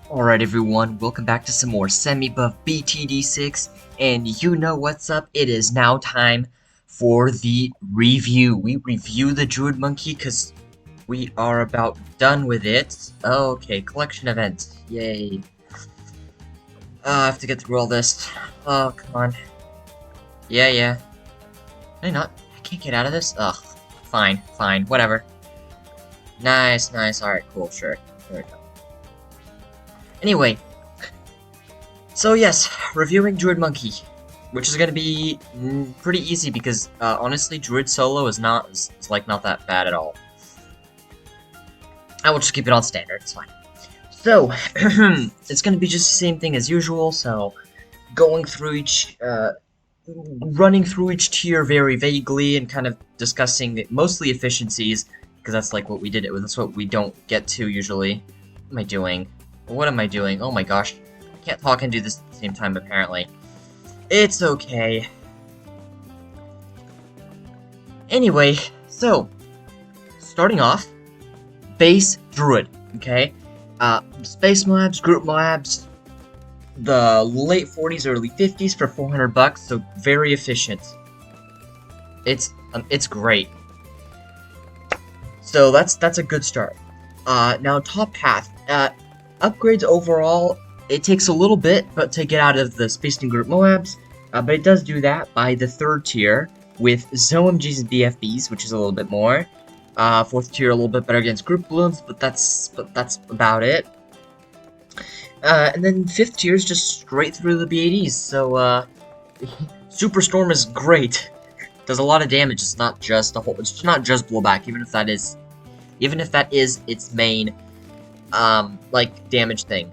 Alright everyone, welcome back to some more semi-buff BTD 6, and you know what's up, it is now time for the review. We review the Druid Monkey because we are about done with it. Okay, collection event, yay. I have to get through all this. Oh, come on. Yeah. Can I not? I can't get out of this? Ugh, fine, whatever. Nice, alright, cool, sure. There we go. Anyway, so yes, reviewing Druid Monkey, which is gonna be pretty easy because honestly, Druid solo is not that bad at all. I will just keep it on standard. It's fine. So it's gonna be just the same thing as usual. So going through running through each tier very vaguely and kind of discussing mostly efficiencies because that's like what we did it with. That's what we don't get to usually. What am I doing? What am I doing? Oh my gosh. Can't talk and do this at the same time, apparently. It's okay. Anyway, so, starting off, base Druid, okay? Space Moabs, Group Moabs, the late 40s, early 50s for 400 bucks, so very efficient. It's great. So that's a good start. Now top path, upgrades overall, it takes a little bit but to get out of the Space and Group Moabs, but it does do that by the 3rd tier with ZOMGs and BFBs, which is a little bit more. 4th tier a little bit better against Group Balloons, but that's about it. And then 5th tier is just straight through the BADs, so Superstorm is great. Does a lot of damage. It's not just it's not just blowback, even if that is its main like damage thing.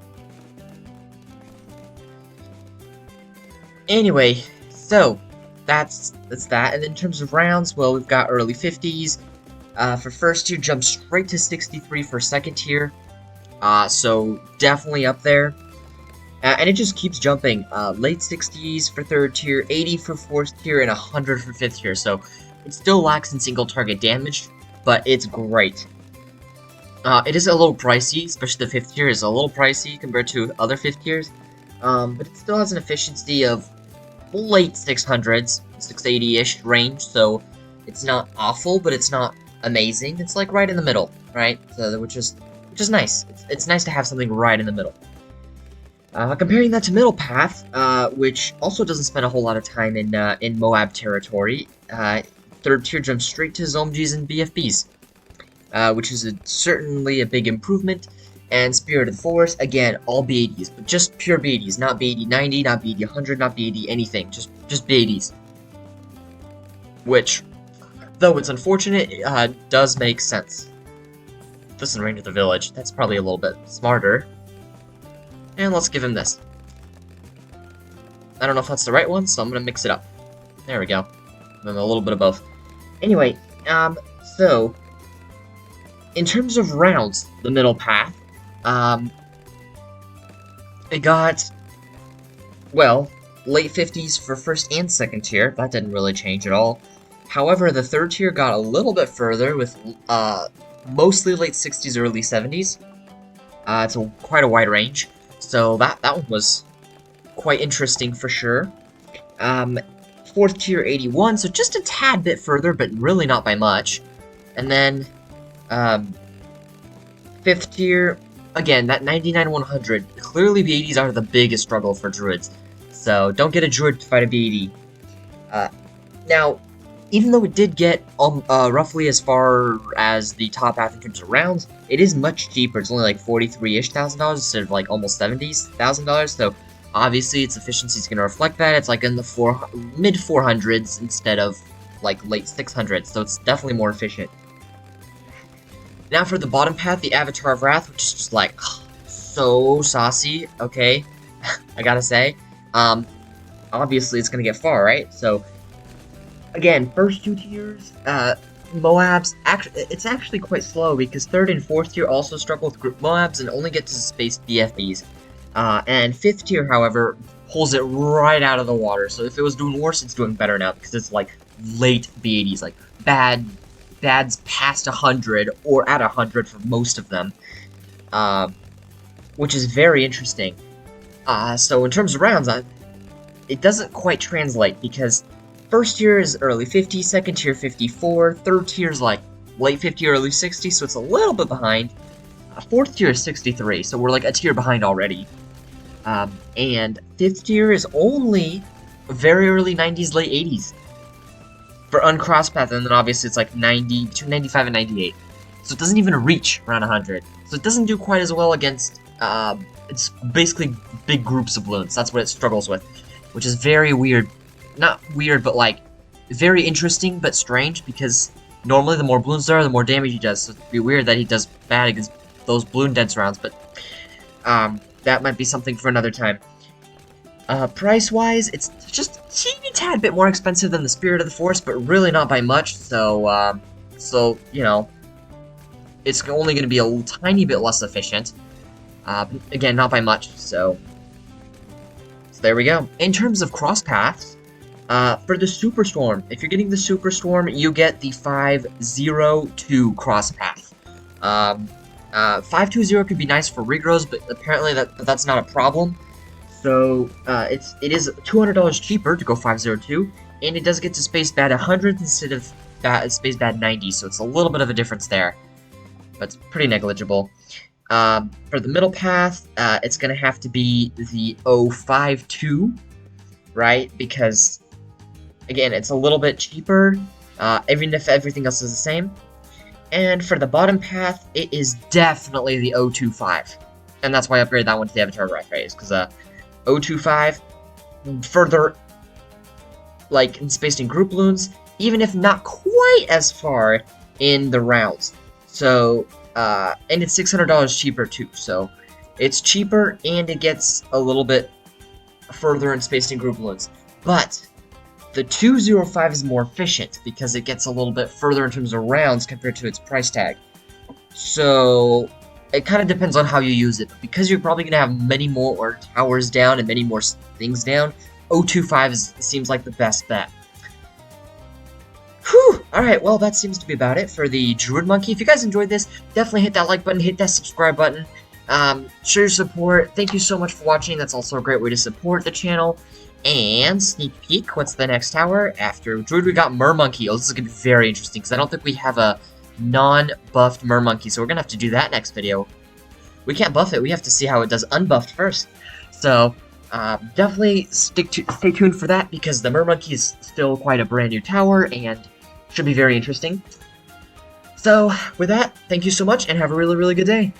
Anyway, so that's that. And in terms of rounds, well, we've got early 50s. For 1st tier, jump straight to 63 for 2nd tier. So definitely up there. And it just keeps jumping. Late 60s for 3rd tier, 80 for 4th tier, and 100 for 5th tier. So it still lacks in single target damage, but it's great. It is a little pricey, especially the 5th tier is a little pricey compared to other 5th tiers. But it still has an efficiency of late 600s, 680-ish range, so it's not awful, but it's not amazing. It's like right in the middle, right? So, which is nice. It's nice to have something right in the middle. Comparing that to Middle Path, which also doesn't spend a whole lot of time in Moab territory, 3rd tier jumps straight to ZOMGs and BFBs, which is certainly a big improvement. And Spirit of the Forest, again, all BADs, but just pure BADs, not BAD 90, not BAD 100, not BAD anything, just BADs. Which, though it's unfortunate, does make sense. This is Range of the Village, that's probably a little bit smarter. And let's give him this. I don't know if that's the right one, so I'm gonna mix it up. There we go. And a little bit of both. Anyway, so, in terms of rounds, the Middle Path, it got, well, late 50s for 1st and 2nd tier. That didn't really change at all. However, the 3rd tier got a little bit further with, mostly late 60s, early 70s. It's quite a wide range. So that one was quite interesting for sure. 4th tier 81, so just a tad bit further, but really not by much. And then, 5th tier, again, that 99-100, clearly BADs are the biggest struggle for Druids, so don't get a Druid to fight a BAD. Now, even though it did get roughly as far as the top half in terms of rounds, it is much cheaper. It's only like $43-ish thousand instead of like almost $70,000, so obviously its efficiency is going to reflect that. It's like in the mid 400s instead of like late 600s, so it's definitely more efficient. Now for the bottom path, the Avatar of Wrath, which is just like, so saucy, okay, I gotta say. Obviously it's gonna get far, right? So, again, first 2 tiers, Moabs, it's actually quite slow because 3rd and 4th tier also struggle with Group Moabs and only get to space BFBs. And 5th tier, however, pulls it right out of the water, so if it was doing worse, it's doing better now because it's like late BADs, like bad's past 100 or at 100 for most of them. which is very interesting. So in terms of rounds, it doesn't quite translate because first tier is early 50, second tier 54, third tier is like late 50, early 60, so it's a little bit behind. Fourth tier is 63, so we're like a tier behind already. And fifth tier is only very early 90s, late 80s for uncrossed path, and then obviously it's like 90, between 95 and 98. So it doesn't even reach around 100. So it doesn't do quite as well against, it's basically big groups of balloons. That's what it struggles with, which is very weird. Not weird, but like, very interesting, but strange, because normally the more balloons there are, the more damage he does. So it'd be weird that he does bad against those balloon dense rounds, but that might be something for another time. Price-wise, it's just a teeny tad bit more expensive than the Spirit of the Forest, but really not by much, so, you know, it's only going to be a tiny bit less efficient. Again, not by much, so there we go. In terms of cross paths, for the Superstorm, if you're getting the Superstorm, you get the 502 cross path. 520 could be nice for regrows, but apparently that's not a problem. So it is $200 cheaper to go 502, and it does get to space bad 100 instead of space bad 90, so it's a little bit of a difference there, but it's pretty negligible. For the middle path, it's gonna have to be the 052, right? Because again, it's a little bit cheaper, even if everything else is the same. And for the bottom path, it is definitely the 025, and that's why I upgraded that one to the Avatar Rat phase, because 025 further, like, spaced in group balloons, even if not quite as far in the rounds. So, and it's $600 cheaper too, so it's cheaper and it gets a little bit further in spaced in group balloons. But the 205 is more efficient because it gets a little bit further in terms of rounds compared to its price tag. So it kind of depends on how you use it, but because you're probably going to have many more towers down and many more things down, 025 seems like the best bet. Whew! Alright, well, that seems to be about it for the Druid Monkey. If you guys enjoyed this, definitely hit that like button, hit that subscribe button, show your support. Thank you so much for watching. That's also a great way to support the channel. And sneak peek, what's the next tower? After Druid, we got Mermonkey. Oh, this is going to be very interesting, because I don't think we have a non-buffed Mermonkey, so we're going to have to do that next video. We can't buff it, we have to see how it does unbuffed first. So, definitely stay tuned for that, because the Mermonkey is still quite a brand new tower, and should be very interesting. So, with that, thank you so much, and have a really, really good day.